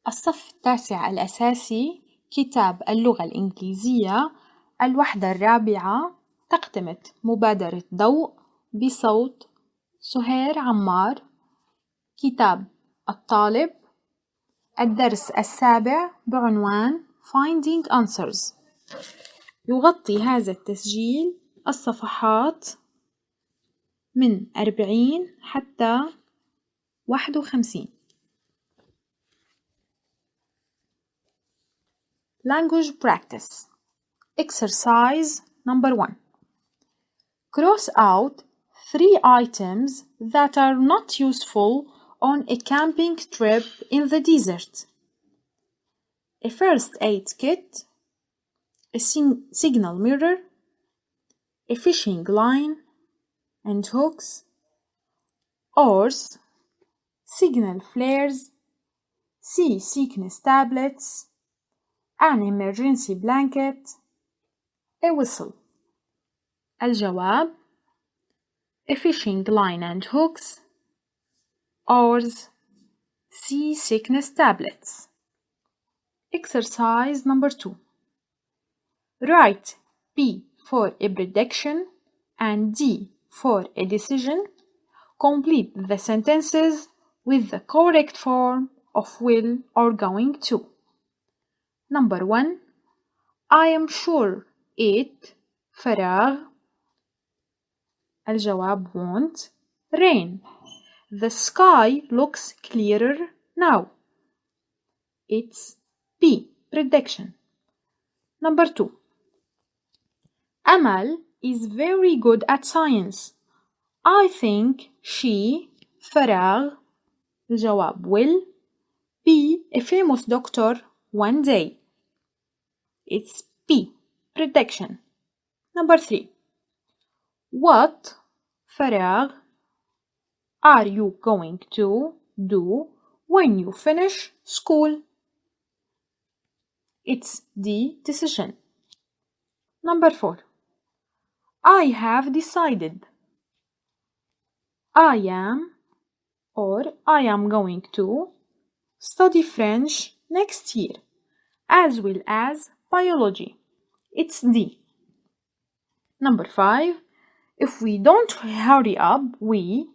الصف التاسع الأساسي كتاب اللغة الانكليزية الوحدة الرابعة تقدمت مبادرة ضوء بصوت سهير عمار. كتاب الطالب الدرس السابع بعنوان Finding Answers. يغطي هذا التسجيل الصفحات من 40 حتى 51. Language practice. Exercise number 1. Cross out 3 items that are not useful on a camping trip in the desert. A first aid kit, a signal mirror, a fishing line and hooks, oars, signal flares, seasickness tablets, an emergency blanket, a whistle. الجواب: a fishing line and hooks, oars, seasickness tablets. Exercise number 2. Write P for a prediction and D for a decision. Complete the sentences with the correct form of will or going to. Number 1. I am sure it فراغ. الجواب won't rain. The sky looks clearer now. It's B. Prediction. Number 2. Amal is very good at science. I think she فراغ. الجواب will be a famous doctor one day. It's B. Prediction. Number 3. What فراغ are you going to do when you finish school? It's D. Decision. Number 4. I have decided. I am or I am going to study French next year as well as biology. It's D. Number 5. If we don't hurry up, we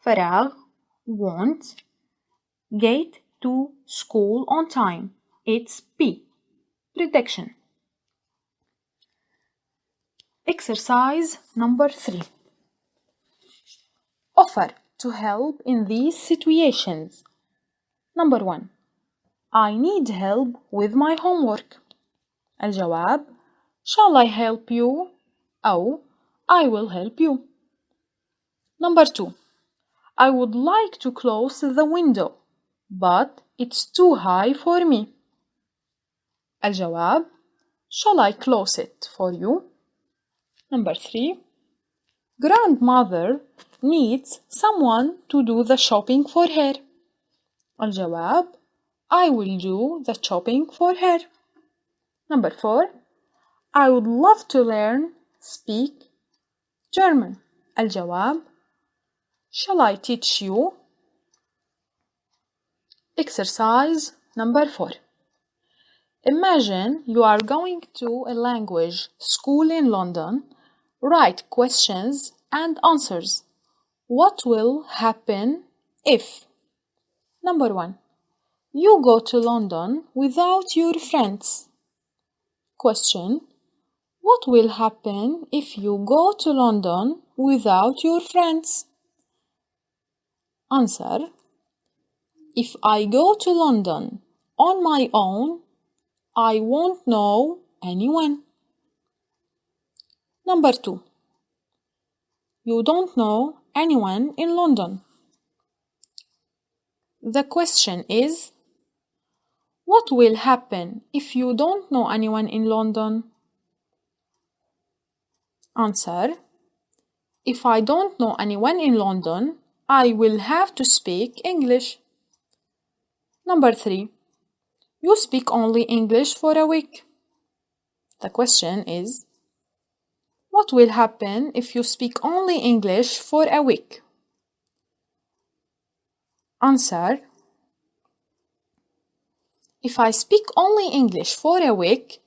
فراغ won't get to school on time. It's B. Prediction. Exercise number 3. Offer to help in these situations. Number 1. I need help with my homework. الجواب: Shall I help you? أو I will help you. Number 2. I would like to close the window, but it's too high for me. الجواب: Shall I close it for you? Number 3. Grandmother needs someone to do the shopping for her. الجواب: I will do the shopping for her. Number 4. I would love to speak German. الجواب: Shall I teach you? Exercise number 4. Imagine you are going to a language school in London. Write questions and answers. What will happen if? Number 1. You go to London without your friends. Question. What will happen if you go to London without your friends? Answer. If I go to London on my own, I won't know anyone. Number 2. You don't know anyone in London. The question is, what will happen if you don't know anyone in London? Answer. If I don't know anyone in London, I will have to speak English. Number 3. You speak only English for a week. The question is, what will happen if you speak only English for a week? Answer. If I speak only English for a week,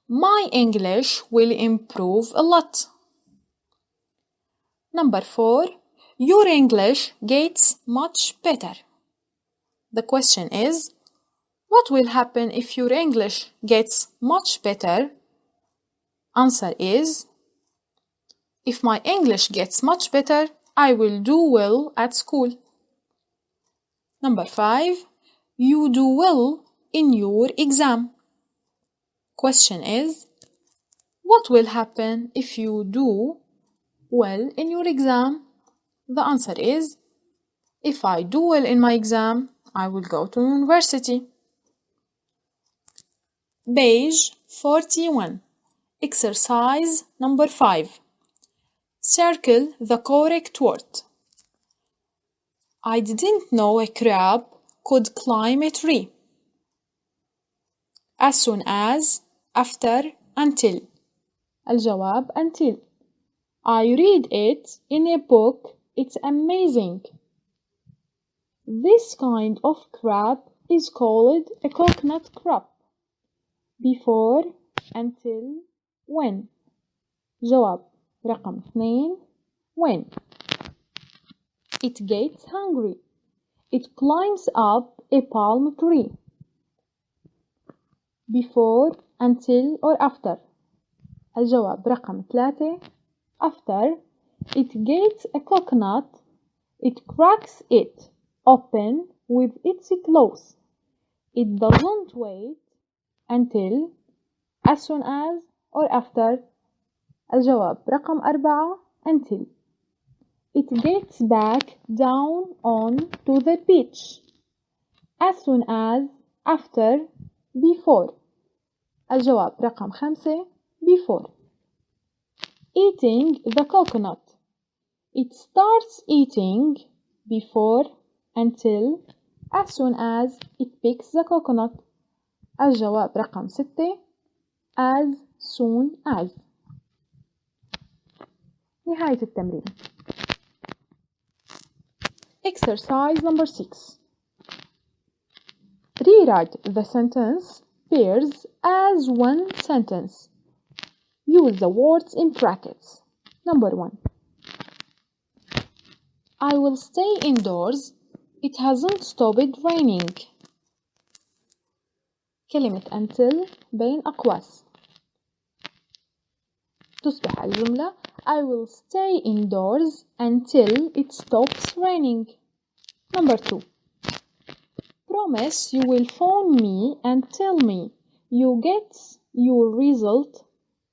my English will improve a lot. Number 4. Your English gets much better. The question is, what will happen if your English gets much better? Answer is, if my English gets much better, I will do well at school. Number 5. You do well in your exam. Question is, what will happen if you do well in your exam? The answer is, if I do well in my exam, I will go to university. Page 41. Exercise number 5. Circle the correct word. I didn't know a crab could climb a tree. As soon as, after, until. الجواب until. I read it in a book. It's amazing. This kind of crab is called a coconut crab. Before, until, when. جواب رقم 2. When. It gets hungry. It climbs up a palm tree. Before, until, or after. الجواب رقم 3. After. It gets a coconut. It cracks it open with its claws. It doesn't wait until, as soon as, or after. الجواب رقم 4. Until. It gets back down on to the beach. As soon as, after, before. الجواب رقم 5. Before. Eating the coconut. It starts eating before, until, as soon as it picks the coconut. الجواب رقم 6. As soon as. نهاية التمرين. Exercise number 6. Rewrite the sentence pairs as one sentence. Use the words in brackets. Number 1. I will stay indoors. It hasn't stopped raining. كلمة until بين أقواس. تصبح الجملة I will stay indoors until it stops raining. Number 2. Promise you will phone me and tell me you get your result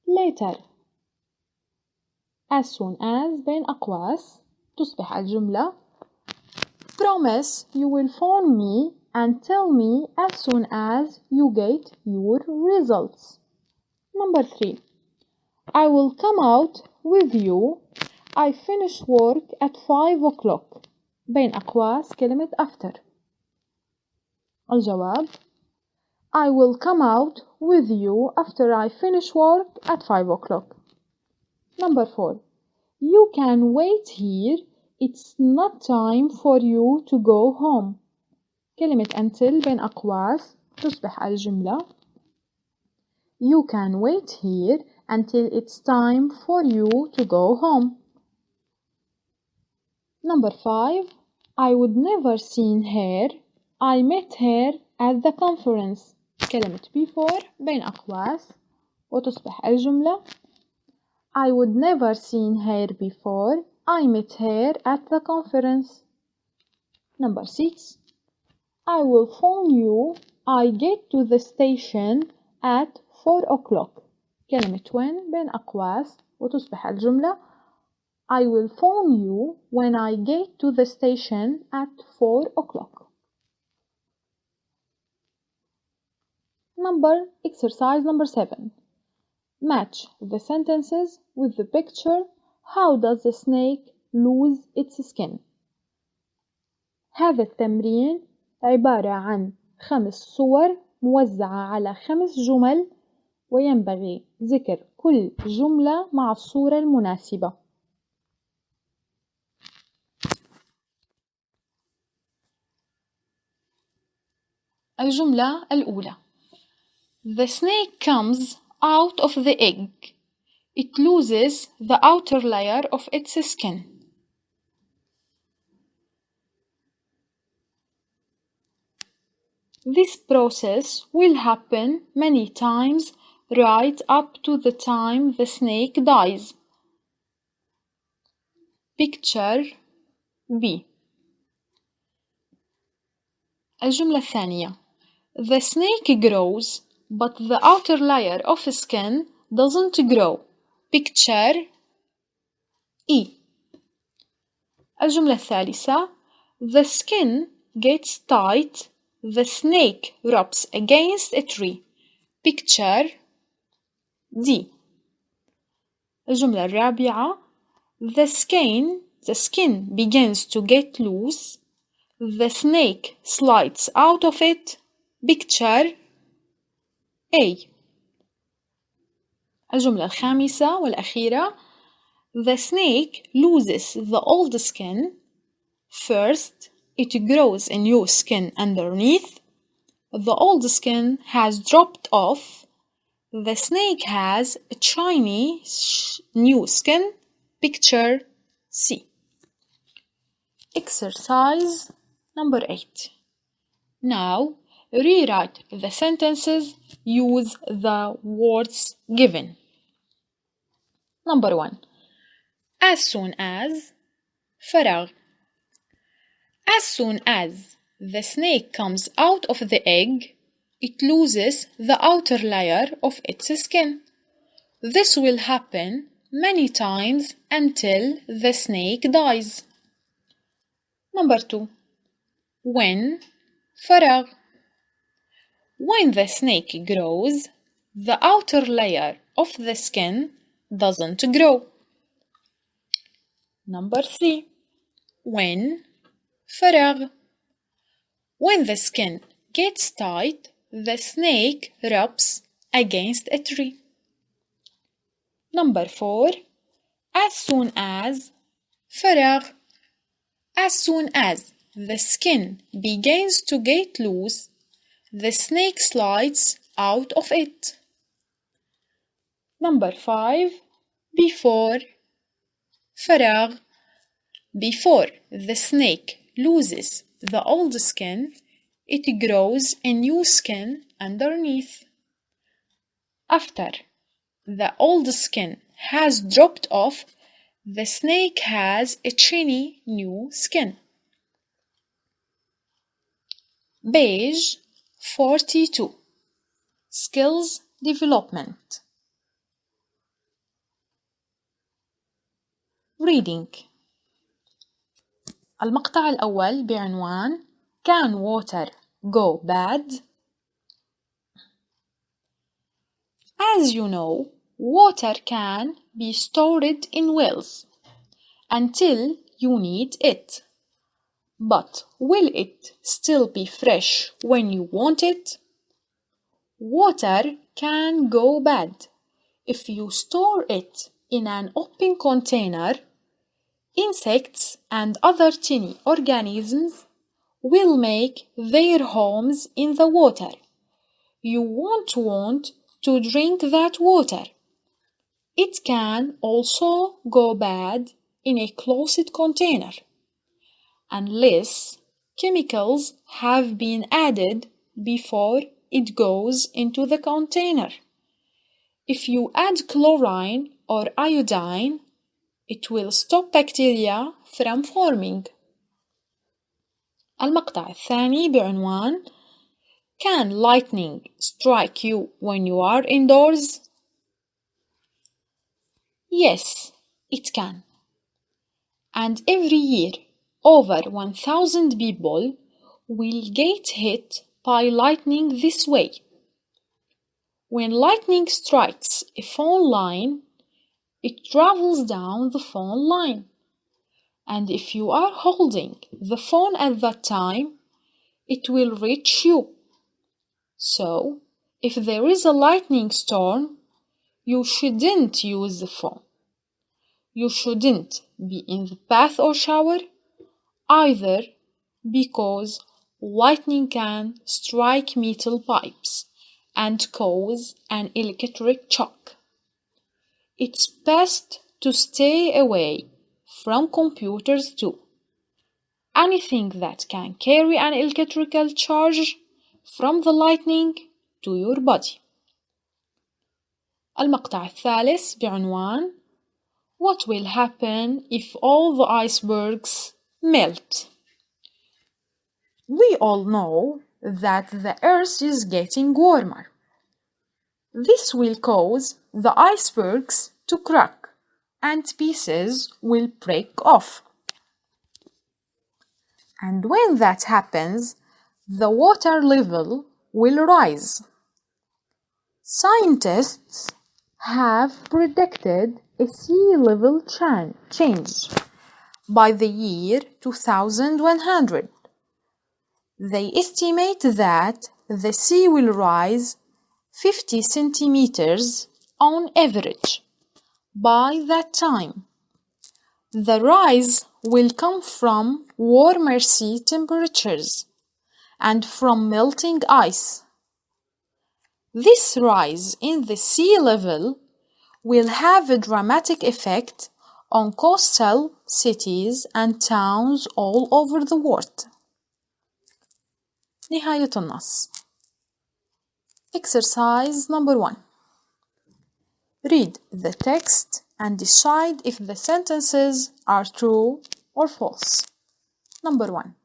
later. As soon as بين أقواس تصبح الجملة Promise you will phone me and tell me as soon as you get your results. Number 3. I will come out with you. I finish work at 5 o'clock. بين أقواس كلمة after. الجواب I will come out with you after I finish work at 5 o'clock. Number 4. You can wait here. It's not time for you to go home. كلمة until بين أقواس تصبح الجملة You can wait here until it's time for you to go home. Number 5. I would never seen her. I met her at the conference. كلمة before بين أقواس وتصبح الجملة I would never seen her before. I met her at the conference. Number 6. I will phone you. I get to the station at 4 o'clock. كلمة when بين أقواس وتصبح الجملة I will phone you when I get to the station at 4 o'clock. Exercise number 7. Match the sentences with the picture. How does the snake lose its skin? هذا التمرين عبارة عن 5 صور موزعة على 5 جمل وينبغي ذكر كل جملة مع الصورة المناسبة. الجملة الأولى The snake comes out of the egg. It loses the outer layer of its skin. This process will happen many times right up to the time the snake dies. Picture B. الجملة الثانية. The snake grows, but the outer layer of skin doesn't grow. Picture E. الجملة الثالثة. The skin gets tight. The snake rubs against a tree. Picture D. الجملة الرابعة. The skin begins to get loose. The snake slides out of it. Picture A. الجملة الخامسة والأخيرة. The snake loses the old skin. First, it grows a new skin underneath. The old skin has dropped off. The snake has a shiny new skin. Picture C. Exercise number 8. Now, rewrite the sentences. Use the words given. Number 1. As soon as فراغ. As soon as the snake comes out of the egg, it loses the outer layer of its skin. This will happen many times until the snake dies. Number 2. When فراغ. When the snake grows, the outer layer of the skin doesn't grow. Number 3. When فراغ. When the skin gets tight, the snake rubs against a tree. Number 4. As soon as فراغ. As soon as the skin begins to get loose, the snake slides out of it. Number 5. Before فراغ. Before the snake loses the old skin, it grows a new skin underneath. After the old skin has dropped off, the snake has a shiny new skin. Page 42. Skills Development. Reading. المقطع الأول بعنوان Can water go bad? As you know, water can be stored in wells until you need it. But will it still be fresh when you want it? Water can go bad if you store it in an open container. Insects and other tiny organisms will make their homes in the water. You won't want to drink that water. It can also go bad in a closed container, unless chemicals have been added before it goes into the container. If you add chlorine or iodine, it will stop bacteria from forming. المقطع الثاني بعنوان Can lightning strike you when you are indoors? Yes, it can. And every year, over 1,000 people will get hit by lightning this way. When lightning strikes a phone line, it travels down the phone line. And if you are holding the phone at that time, it will reach you. So, if there is a lightning storm, you shouldn't use the phone. You shouldn't be in the bath or shower either, because lightning can strike metal pipes and cause an electric shock. It's best to stay away from computers too. Anything that can carry an electrical charge from the lightning to your body. المقطع الثالث بعنوان What will happen if all the icebergs melt? We all know that the Earth is getting warmer. This will cause the icebergs to crack and pieces will break off. And when that happens, the water level will rise. Scientists have predicted a sea level change by the year 2100. They estimate that the sea will rise 50 centimeters on average by that time. The rise will come from warmer sea temperatures and from melting ice. This rise in the sea level will have a dramatic effect on coastal cities and towns all over the world. نهاية النص. Exercise number 1. Read the text and decide if the sentences are true or false. Number 1.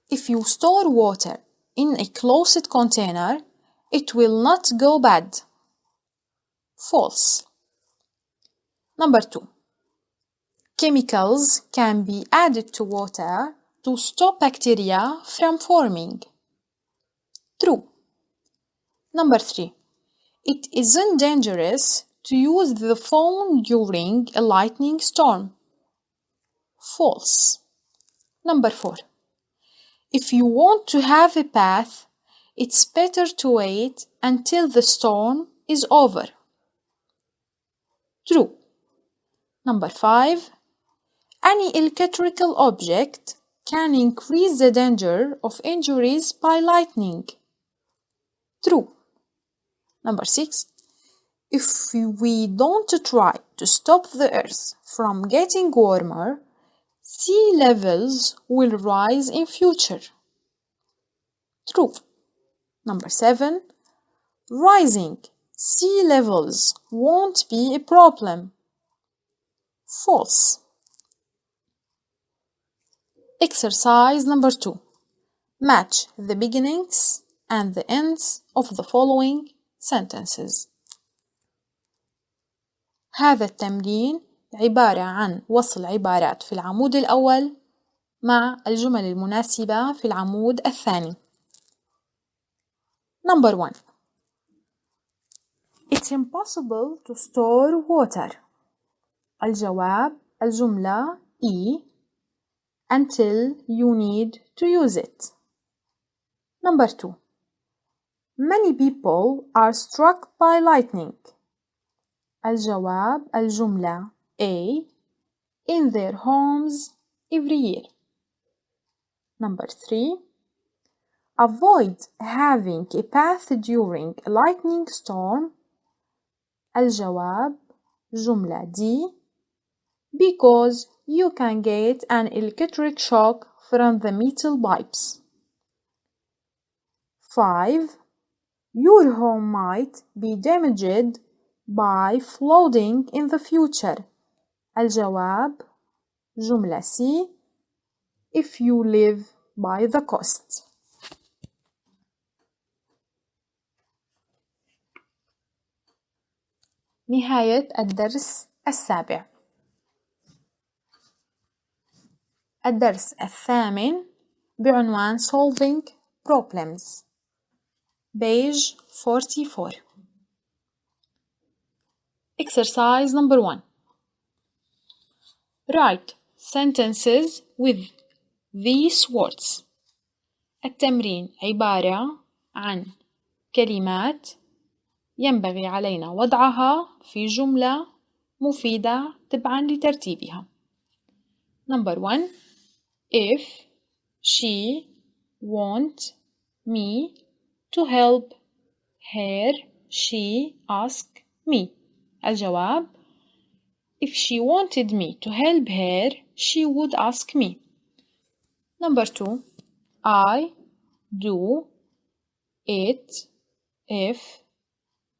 If you store water in a closed container, it will not go bad. False. Number 2. Chemicals can be added to water to stop bacteria from forming. True. Number 3. It isn't dangerous to use the phone during a lightning storm. False. Number 4. If you want to have a bath, it's better to wait until the storm is over. True. Number 5. Any electrical object can increase the danger of injuries by lightning. True. Number 6. If we don't try to stop the Earth from getting warmer, sea levels will rise in future. True. Number 7. Rising sea levels won't be a problem. False. Exercise number 2. Match the beginnings and the ends of the following sentences. هذا التمرين عبارة عن وصل عبارات في العمود الأول مع الجمل المناسبة في العمود الثاني. Number 1. It's impossible to store water. الجواب الجملة E until you need to use it. Number 2. Many people are struck by lightning. الجواب الجملة A in their homes every year. Number 3. Avoid having a bath during a lightning storm. الجواب جملة D because you can get an electric shock from the metal pipes. 5. Your home might be damaged by flooding in the future. الجواب جملة C if you live by the coast. نهاية الدرس السابع. الدرس الثامن بعنوان Solving Problems. Page 44. Exercise number 1. Write sentences with these words. التمرين عبارة عن كلمات ينبغي علينا وضعها في جملة مفيدة تبعاً لترتيبها. Number 1. If, she, want, me, to help her, she asked me. الجواب: If she wanted me to help her, she would ask me. Number 2. I do it if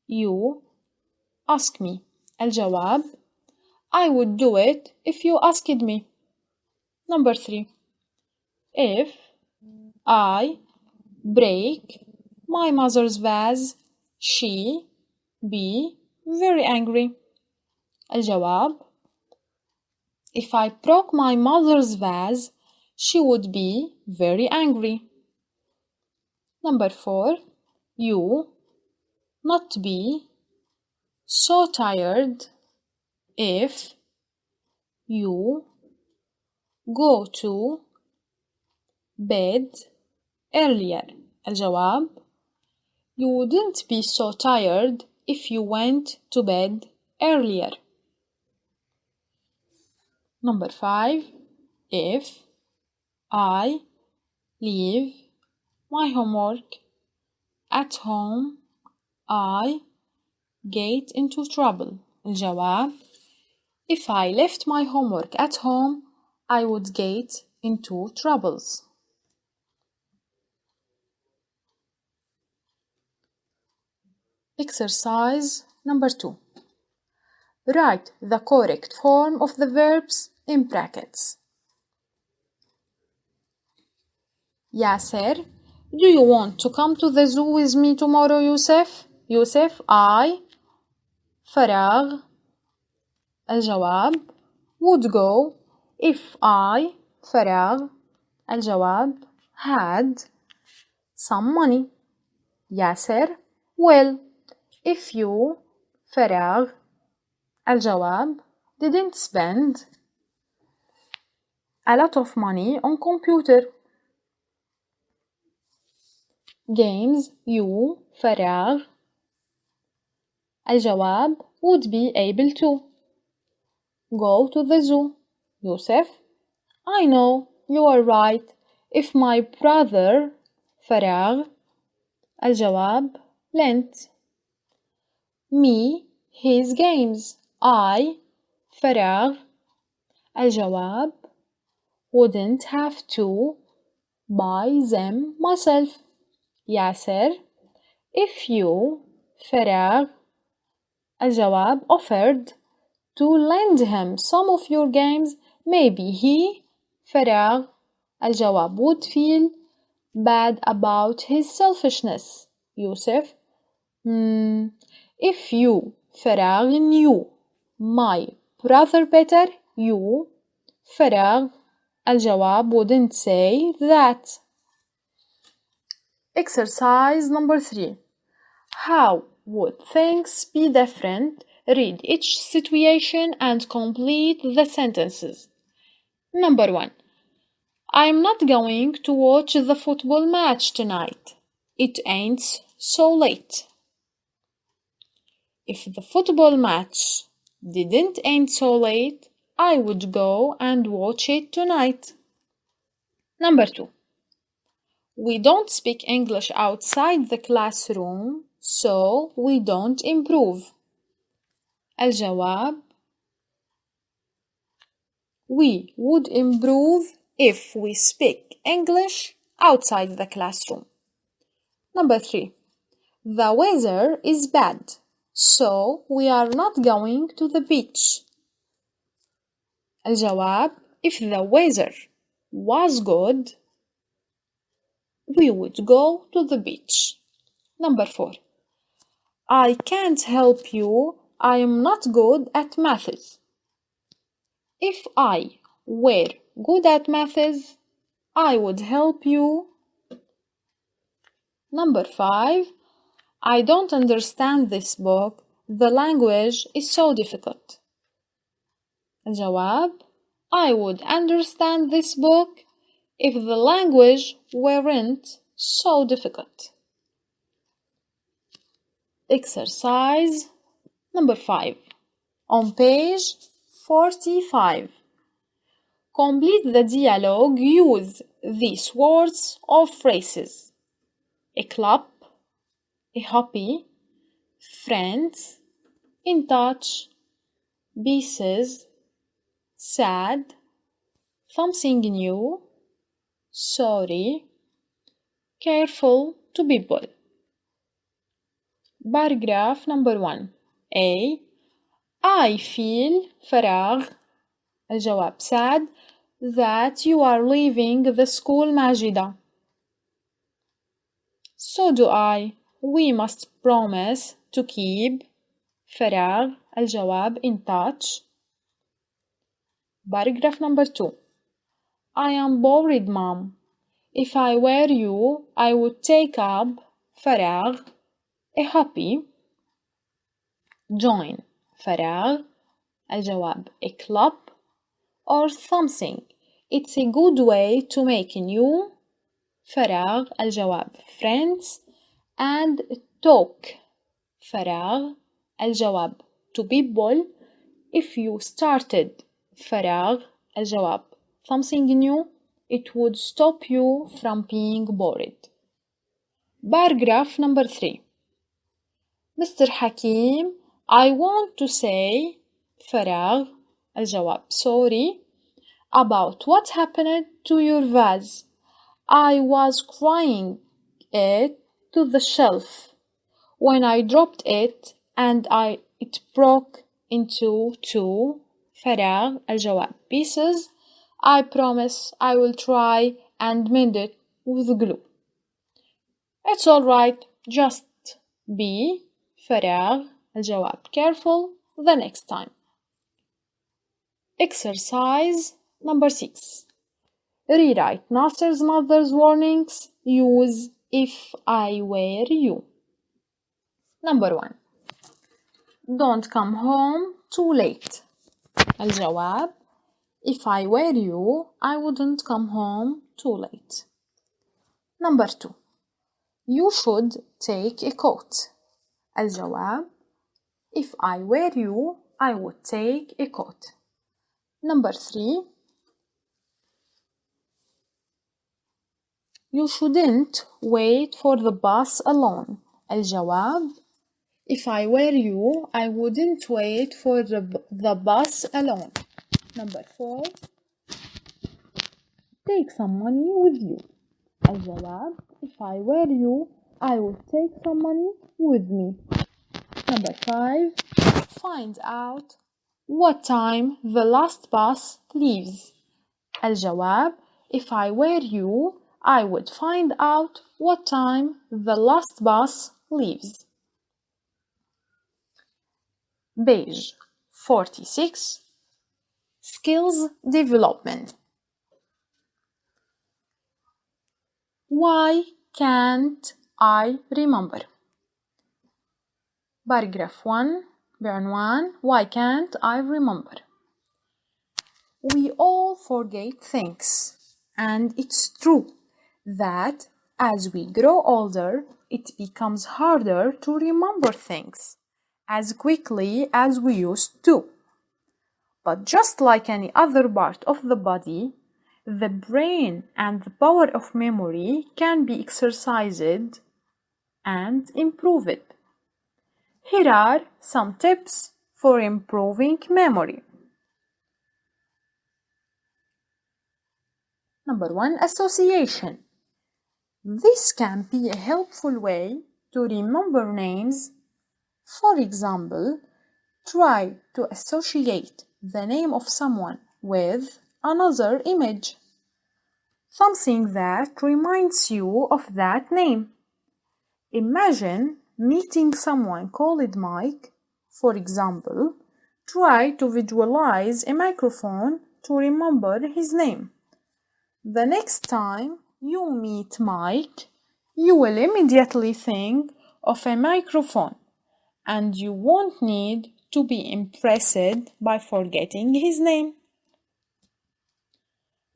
you ask me. الجواب: I would do it if you asked me. Number 3. If I break my mother's vase, she be very angry. الجواب: If I broke my mother's vase, she would be very angry. Number 4. You not be so tired if you go to bed earlier. الجواب: You wouldn't be so tired if you went to bed earlier. Number 5. If I leave my homework at home, I get into trouble. الجواب: If I left my homework at home, I would get into troubles. Exercise number 2. Write the correct form of the verbs in brackets. Yasser, do you want to come to the zoo with me tomorrow, Yusuf? Yusuf, I. فراغ. الجواب: would go if I. فراغ. الجواب: had some money. Yasser, well, if you. فراغ. الجواب: didn't spend a lot of money on computer. Games, you. فراغ. الجواب: would be able to. Go to the zoo. Yusuf, I know, you are right. If my brother. فراغ. الجواب: lent me his games. I. فراغ. الجواب: wouldn't have to buy them myself. Yasser, if you. فراغ. الجواب: offered to lend him some of your games, maybe he. فراغ. الجواب: would feel bad about his selfishness. Yusuf, if you. فراغ knew my brother better, you. فراغ. الجواب: wouldn't say that. Exercise number 3. How would things be different? Read each situation and complete the sentences. Number 1. I'm not going to watch the football match tonight. It ain't so late. If the football match didn't end so late, I would go and watch it tonight. Number 2. We don't speak English outside the classroom, so we don't improve. الجواب: we would improve if we speak English outside the classroom. Number 3. The weather is bad, so we are not going to the beach. الجواب: if the weather was good, we would go to the beach. Number 4. I can't help you. I am not good at maths. If I were good at maths, I would help you. Number 5. I don't understand this book. The language is so difficult. الجواب: I would understand this book if the language weren't so difficult. Exercise number 5. On page 45. Complete the dialogue. Use these words or phrases. A club, a hobby, friends, in touch, pieces, sad, something new, sorry, careful to people. Paragraph number 1. A. I feel فراغ. الجواب sad that you are leaving the school ماجدة. So do I. We must promise to keep فراغ. الجواب in touch. Paragraph number 2. I am bored, mom. If I were you, I would take up فراغ a hobby. Join فراغ. الجواب a club or something. It's a good way to make new فراغ. الجواب friends and talk فراغ. الجواب to people. If you started فراغ. الجواب something new, it would stop you from being bored. Paragraph number 3. Mr. Hakim, I want to say فراغ. الجواب sorry about what happened to your vase. I was crying it to the shelf when I dropped it and it broke into 2 فراغ. الجواب pieces. I promise I will try and mend it with glue. It's alright, just be فراغ. الجواب careful the next time. Exercise number 6. Rewrite Nasser's mother's warnings. Use if I were you. Number 1. Don't come home too late. الجواب if I were you, I wouldn't come home too late. Number 2. You should take a coat. الجواب if I were you, I would take a coat. Number 3. You shouldn't wait for the bus alone. الجواب if I were you, I wouldn't wait for the bus alone. Number 4. Take some money with you. الجواب if I were you, I would take some money with me. Number 5. Find out what time the last bus leaves. الجواب if I were you, I would find out what time the last bus leaves. Page 46. Skills development. Why can't I remember? Paragraph 1 بعنوان Why can't I remember? We all forget things, and it's true that as we grow older, it becomes harder to remember things as quickly as we used to. But just like any other part of the body, the brain and the power of memory can be exercised and improved. Here are some tips for improving memory. Number 1. Association. This can be a helpful way to remember names. For example, try to associate the name of someone with another image, something that reminds you of that name. Imagine meeting someone called Mike. For example, try to visualize a microphone to remember his name. The next time you meet Mike, you will immediately think of a microphone, and you won't need to be impressed by forgetting his name.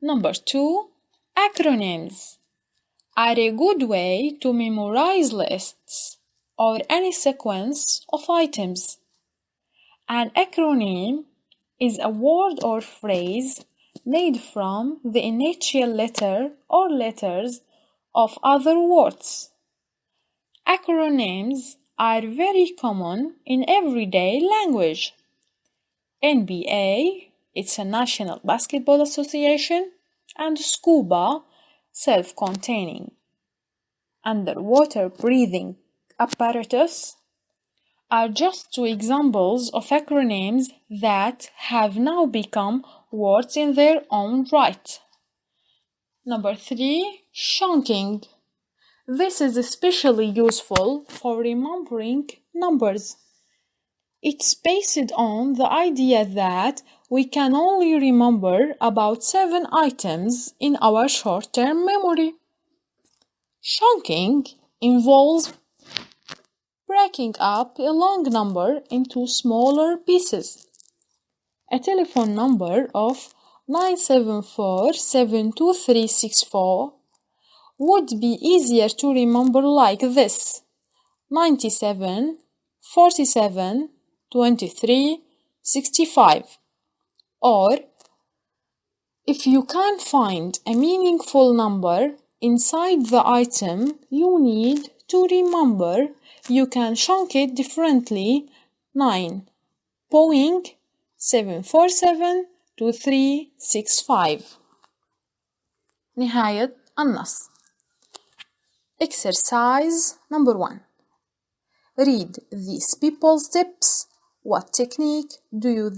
Number 2. Acronyms are a good way to memorize lists or any sequence of items. An acronym is a word or phrase made from the initial letter or letters of other words. Acronyms are very common in everyday language. NBA, it's a National Basketball Association, and SCUBA, self-containing underwater breathing apparatus, are just two examples of acronyms that have now become words in their own right. Number 3, chunking. This is especially useful for remembering numbers. It's based on the idea that we can only remember about 7 items in our short-term memory. Chunking involves breaking up a long number into smaller pieces. A telephone number of 974-72364 would be easier to remember like this: 97 47 23 65. Or, if you can't find a meaningful number inside the item you need to remember, you can chunk it differently: 9.7472365. نهاية النص. Exercise number 1. Read these people's tips. What technique do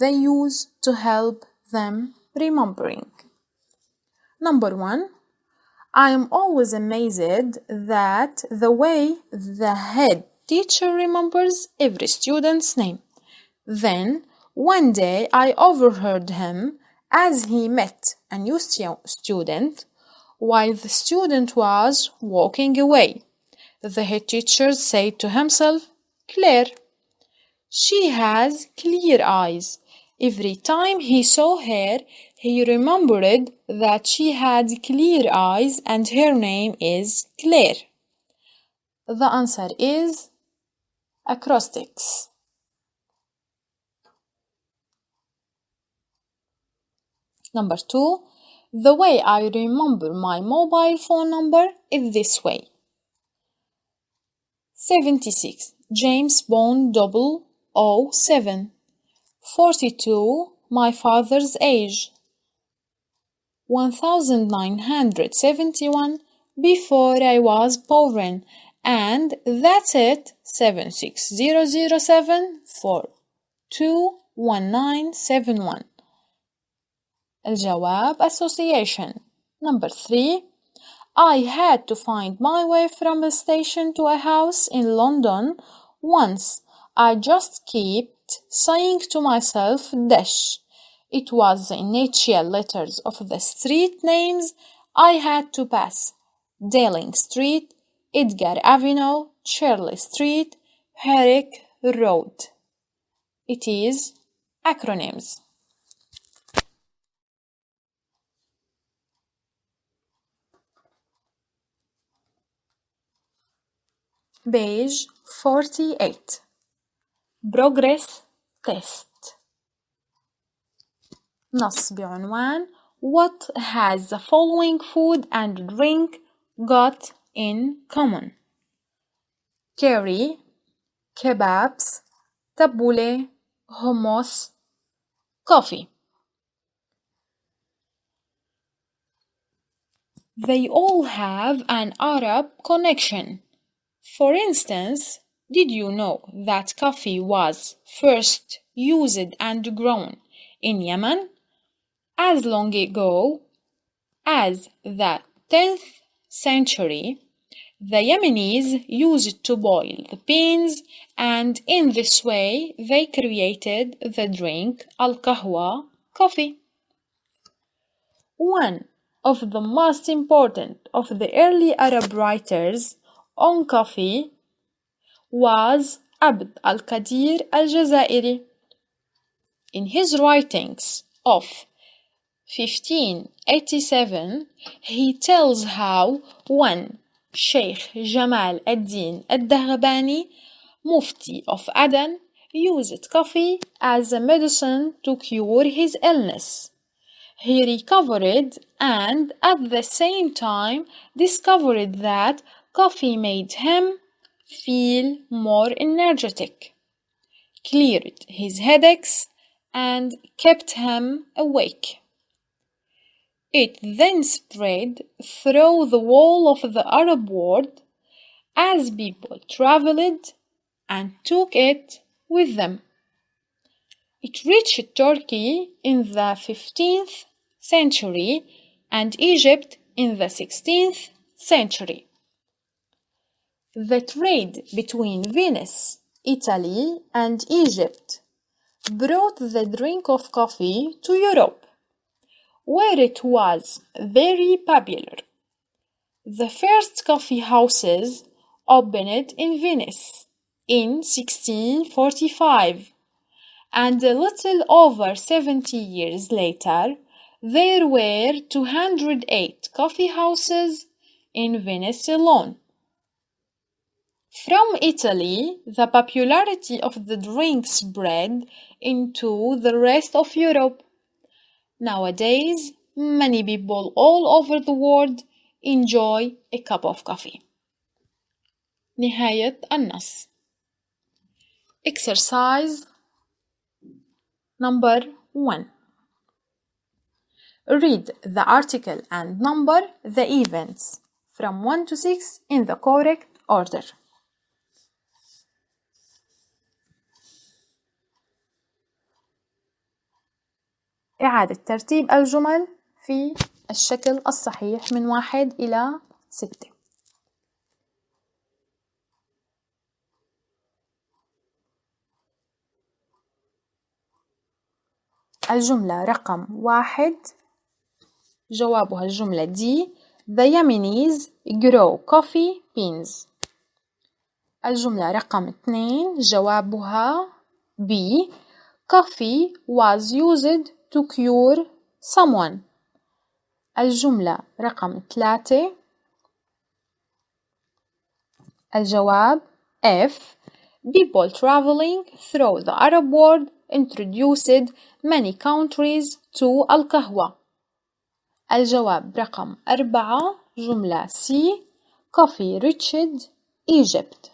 they use to help them remembering? Number 1. I am always amazed that the way the head teacher remembers every student's name. Then, one day I overheard him as he met a new student while the student was walking away. The head teacher said to himself, "Claire, she has clear eyes." Every time he saw her, he remembered that she had clear eyes and her name is Claire. The answer is acrostics. Number 2. The way I remember my mobile phone number is this way: 76 James Bond 007. 42 my father's age. 1971 before I was born. And that's it. 76007421971. الجواب association. Number 3. I had to find my way from a station to a house in London once. I just kept saying to myself dash. It was the initial letters of the street names I had to pass: Dowling Street, Edgar Avenue, Shirley Street, Herrick Road. It is acronyms. Page 48. Progress test. نص بعنوان What has the following food and drink got in common? Curry, kebabs, tabbouleh, hummus, coffee. They all have an Arab connection. For instance, did you know that coffee was first used and grown in Yemen as long ago as the 10th century? The Yemenis used to boil the beans, and in this way they created the drink al-qahwa, coffee. One of the most important of the early Arab writers on coffee was Abd al-Qadir al-Jazairi. In his writings of 1587, he tells how one Sheikh Jamal ad-Din al-Daghabani, Mufti of Aden, used coffee as a medicine to cure his illness. He recovered and at the same time discovered that Coffee made him feel more energetic, cleared his headaches, and kept him awake. It then spread through the whole of the Arab world as people traveled and took it with them. It reached Turkey in the 15th century and Egypt in the 16th century. The trade between Venice, Italy, and Egypt brought the drink of coffee to Europe, where it was very popular. The first coffee houses opened in Venice in 1645, and a little over 70 years later, there were 208 coffee houses in Venice alone. From Italy, the popularity of the drink spread into the rest of Europe. Nowadays, many people all over the world enjoy a cup of coffee. نهاية النص. Exercise number 1. Read the article and number the events from 1 to 6 in the correct order. إعادة ترتيب الجمل في الشكل الصحيح من 1 إلى 6. الجملة رقم 1 جوابها الجملة D. The Yemenis grow coffee beans. الجملة رقم 2 جوابها B. Coffee was used to cure someone. الجملة رقم 3 الجواب F. People traveling through the Arab world introduced many countries to القهوة. الجواب رقم 4 جملة C. Coffee reached Egypt.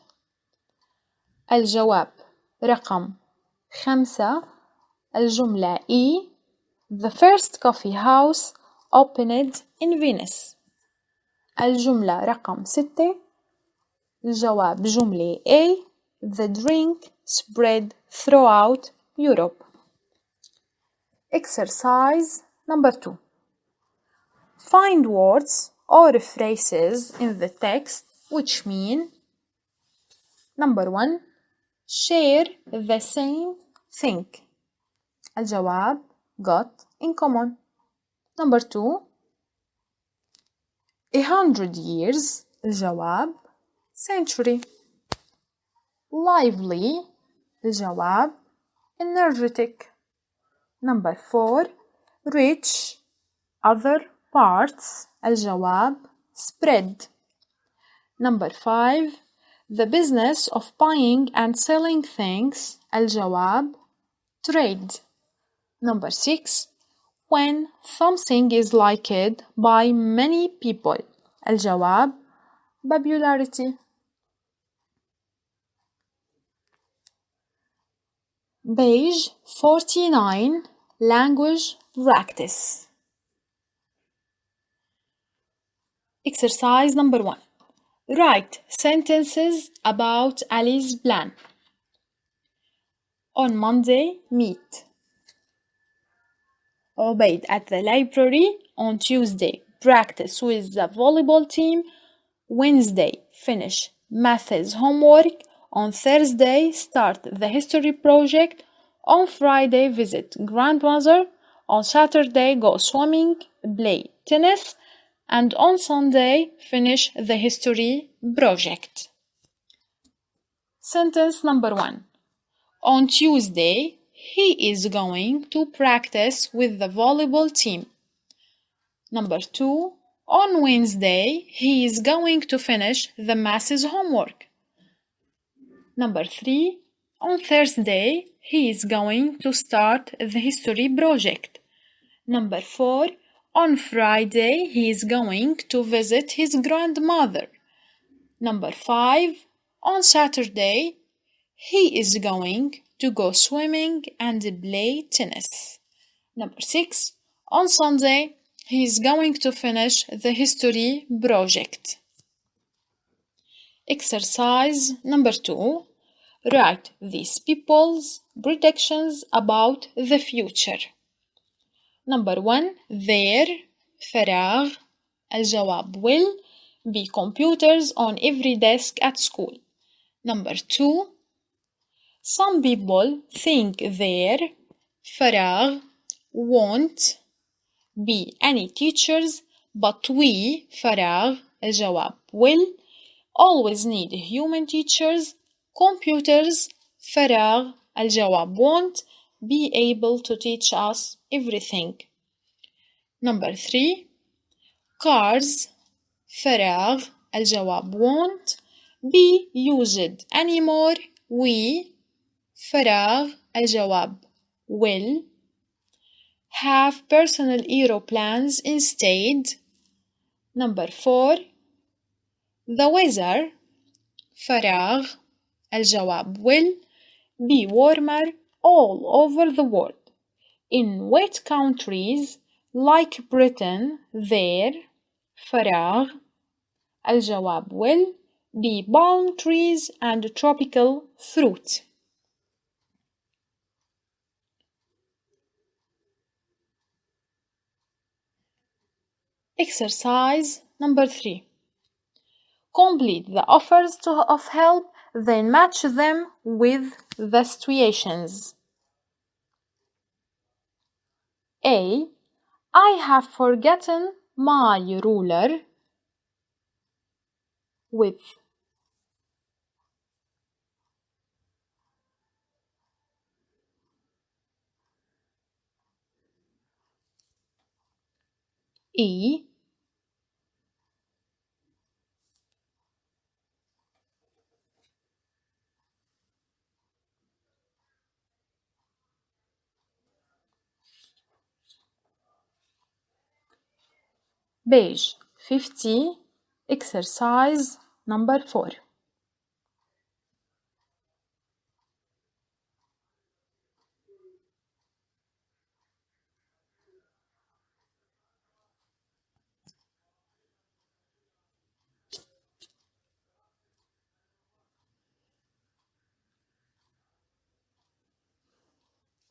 الجواب رقم 5 الجملة E. The first coffee house opened in Venice. الجملة رقم 6 الجواب جملة A. The drink spread throughout Europe. Exercise number 2. Find words or phrases in the text which mean number 1. Share the same thing. الجواب got in common. Number 2. 100 years. الجواب century. Lively. الجواب energetic. Number 4. Rich. Other parts. الجواب spread. Number 5. The business of buying and selling things. الجواب trade. Number 6. When something is liked by many people. الجواب popularity. Page 49. Language practice. Exercise number 1. Write sentences about Ali's plan. On Monday, meet Obaid at the library. On Tuesday, practice with the volleyball team. Wednesday, finish maths homework. On Thursday, start the history project. On Friday, visit grandmother. On Saturday, go swimming, play tennis. And on Sunday, finish the history project. Sentence number 1. On Tuesday, he is going to practice with the volleyball team. Number 2. On Wednesday, he is going to finish the maths homework. Number 3. On Thursday, he is going to start the history project. Number 4. On Friday, he is going to visit his grandmother. Number 5. On Saturday, he is going to go swimming and play tennis. Number 6. On Sunday, he is going to finish the history project. Exercise number 2. Write these people's predictions about the future. Number 1. There فراغ الجواب will be computers on every desk at school. Number 2. Some people think there فراغ won't be any teachers, but we فراغ الجواب will always need human teachers. Computers فراغ الجواب won't be able to teach us everything. Number 3. Cars فراغ الجواب won't be used anymore. We فراغ الجواب will have personal aeroplanes instead. Number 4. The weather فراغ الجواب will be warmer all over the world. In wet countries like Britain, there فراغ الجواب will be palm trees and tropical fruit. Exercise number 3. Complete the offers of help, then match them with the situations. A. I have forgotten my ruler. With E. Page 50, exercise number 4.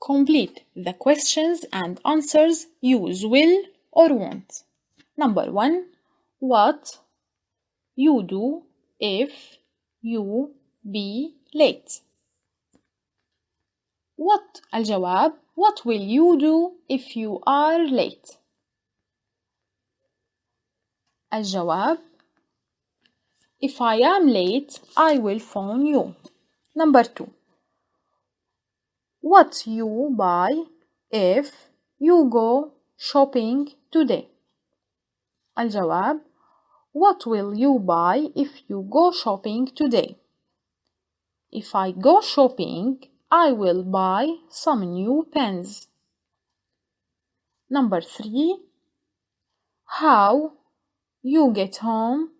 Complete the questions and answers. Use will or won't. Number 1. What you do if you be late. What الجواب What will you do if you are late? الجواب If I am late, I will phone you. Number 2. What you buy if you go shopping today? الجواب What will you buy if you go shopping today? If I go shopping, I will buy some new pens. Number 3. How you get home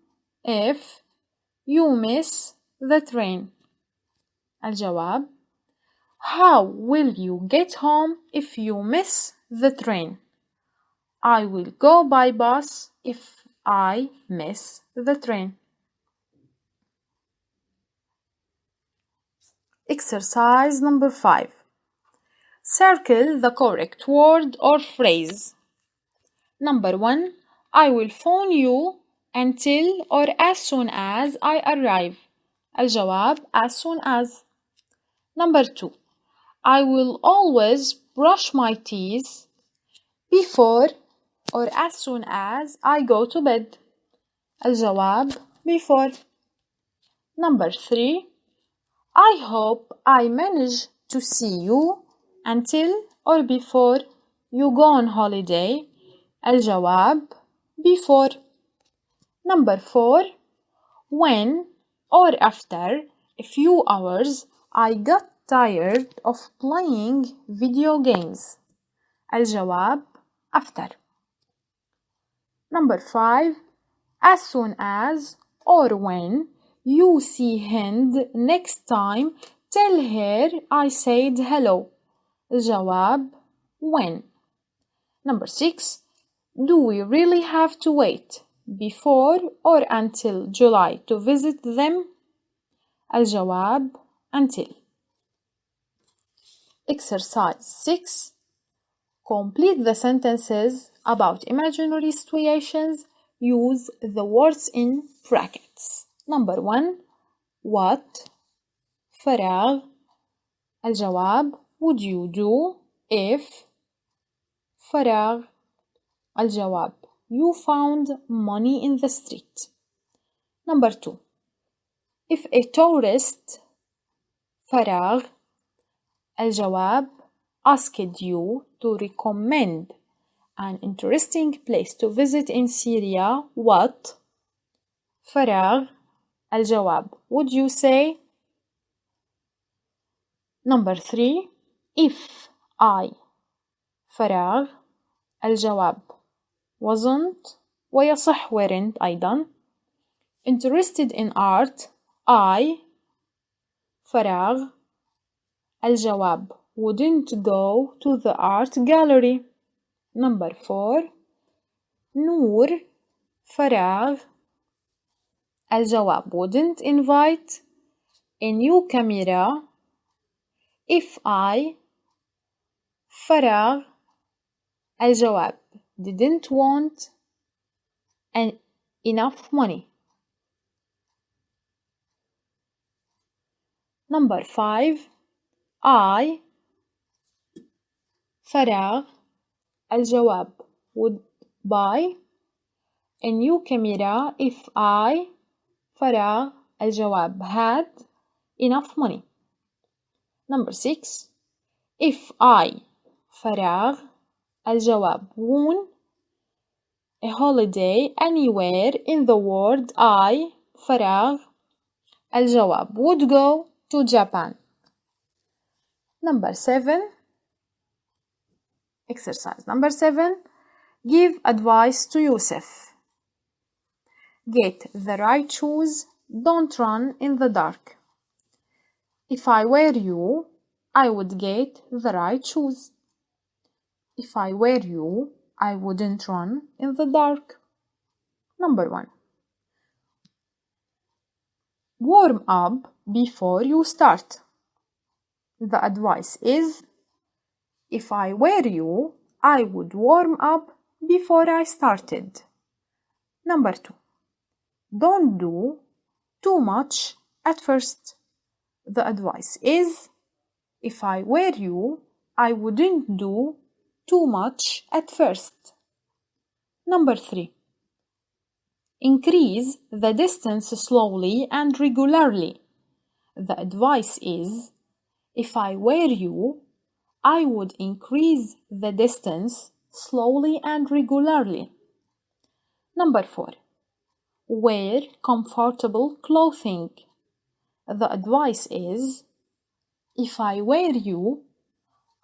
if you miss the train. الجواب How will you get home if you miss the train? I will go by bus if I miss the train. Exercise number 5. Circle the correct word or phrase. Number 1. I will phone you until or as soon as I arrive. الجواب as soon as. Number 2. I will always brush my teeth before or as soon as I go to bed. الجواب before. Number 3. I hope I manage to see you until or before you go on holiday. الجواب before. Number 4. When or after a few hours I got tired of playing video games. الجواب after. Number 5. As soon as or when you see Hind next time, tell her I said hello. الجواب when. Number 6. Do we really have to wait before or until July to visit them? الجواب until. Exercise 6. Complete the sentences about imaginary situations. Use the words in brackets. Number 1. What? فراغ. الجواب would you do if. فراغ. الجواب you found money in the street. Number 2. If a tourist. فراغ. الجواب asked you to recommend an interesting place to visit in Syria, what? فراغ. الجواب would you say? Number 3. If I. فراغ. الجواب wasn't ويصح weren't أيضا. Interested in art. I. فراغ. الجواب wouldn't go to the art gallery. Number 4. نور. فراغ. الجواب wouldn't invite a new camera if I. فراغ. الجواب didn't want enough money. Number 5. I. فراغ. الجواب would buy a new camera if I. فراغ. الجواب had enough money. Number 6. If I. فراغ. الجواب won a holiday anywhere in the world I. فراغ. الجواب would go to Japan. Number 7. Exercise number 7. Give advice to Yusuf. Get the right shoes. Don't run in the dark. If I were you, I would get the right shoes. If I were you, I wouldn't run in the dark. Number 1. Warm up before you start. The advice is, if I were you, I would warm up before I started. Number 2. Don't do too much at first. The advice is, if I were you, I wouldn't do too much at first. Number 3. Increase the distance slowly and regularly. The advice is, if I were you, I would increase the distance slowly and regularly. Number 4. Wear comfortable clothing. The advice is, if I were you,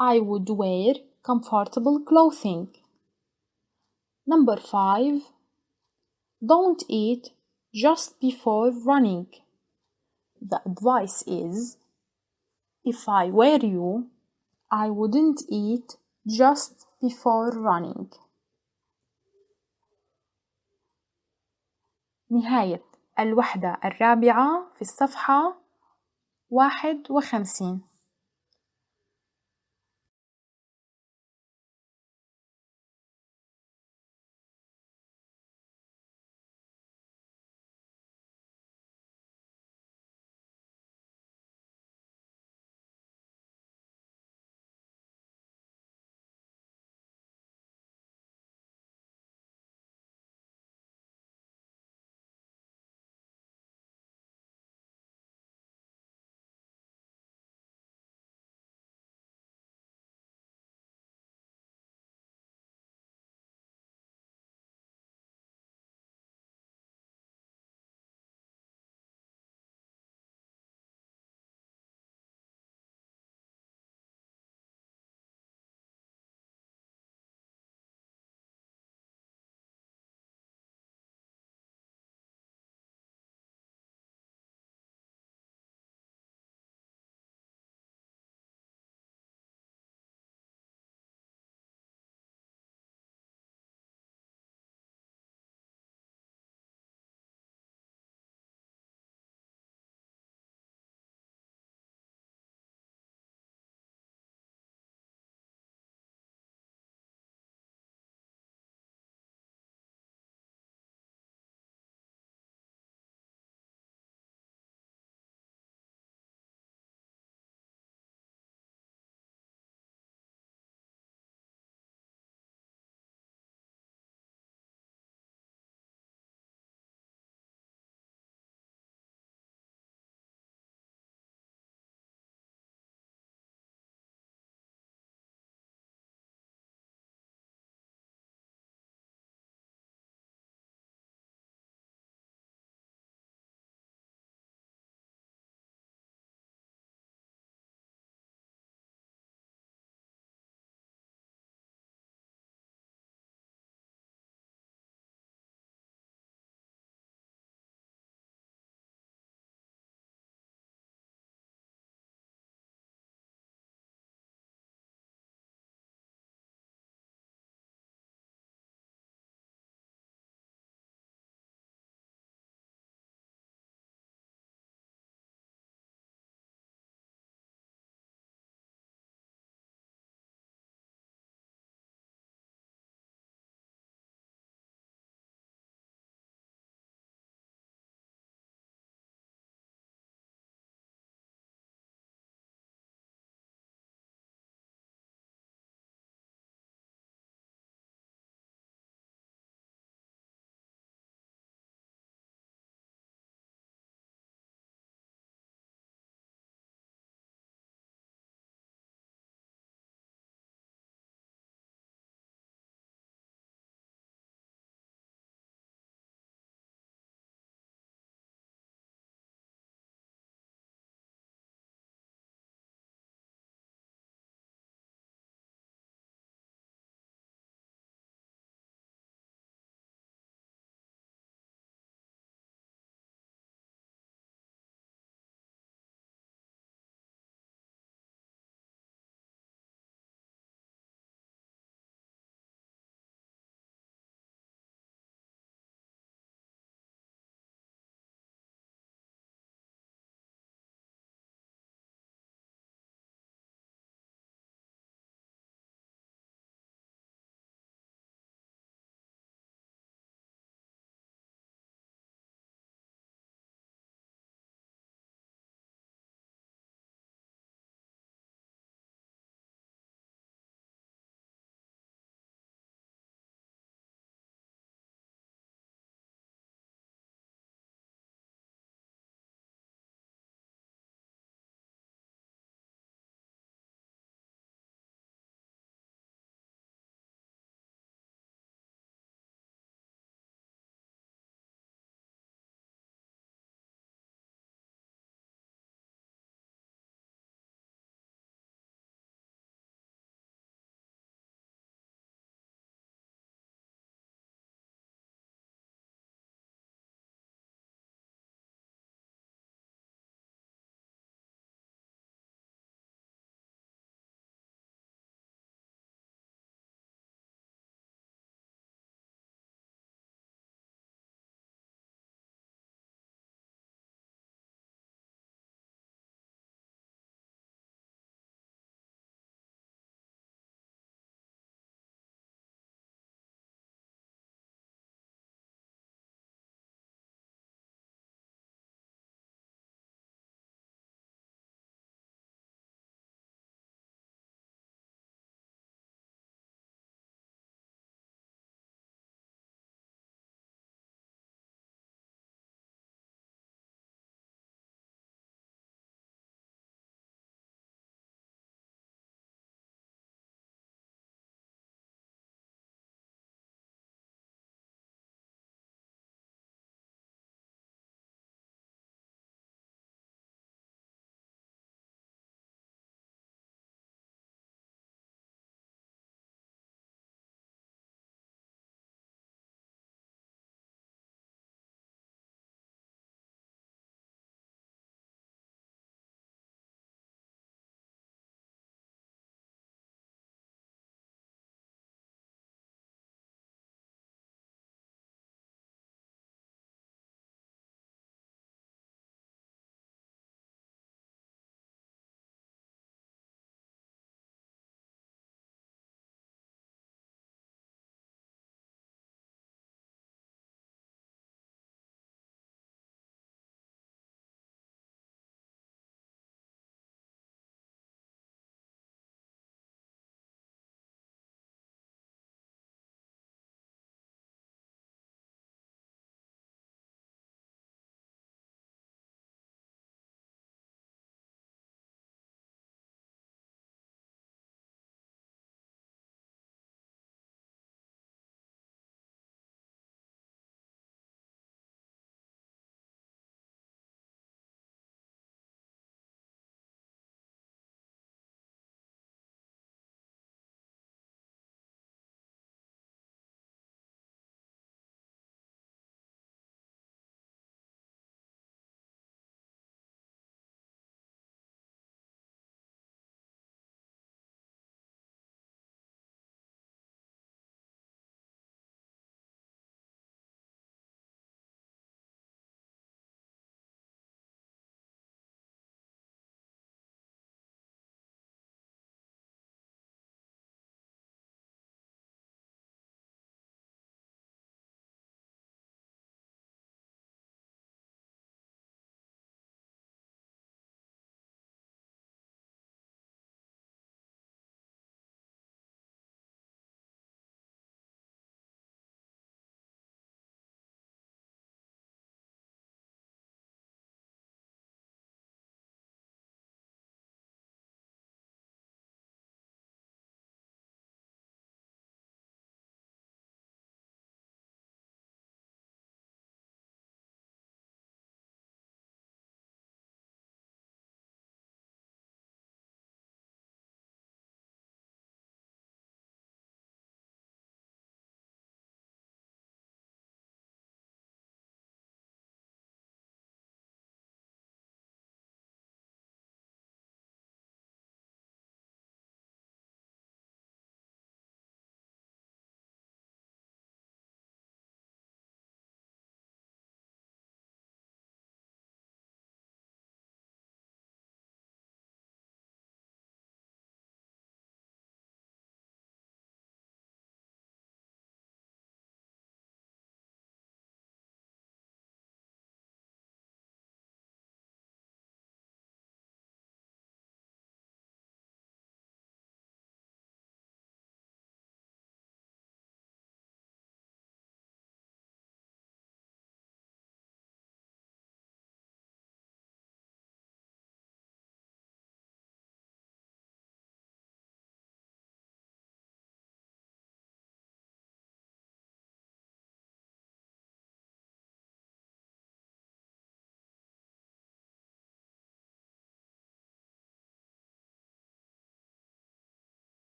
I would wear comfortable clothing. Number 5. Don't eat just before running. The advice is, if I were you, I wouldn't eat just before running. نهاية الوحدة الرابعة في الصفحة 51.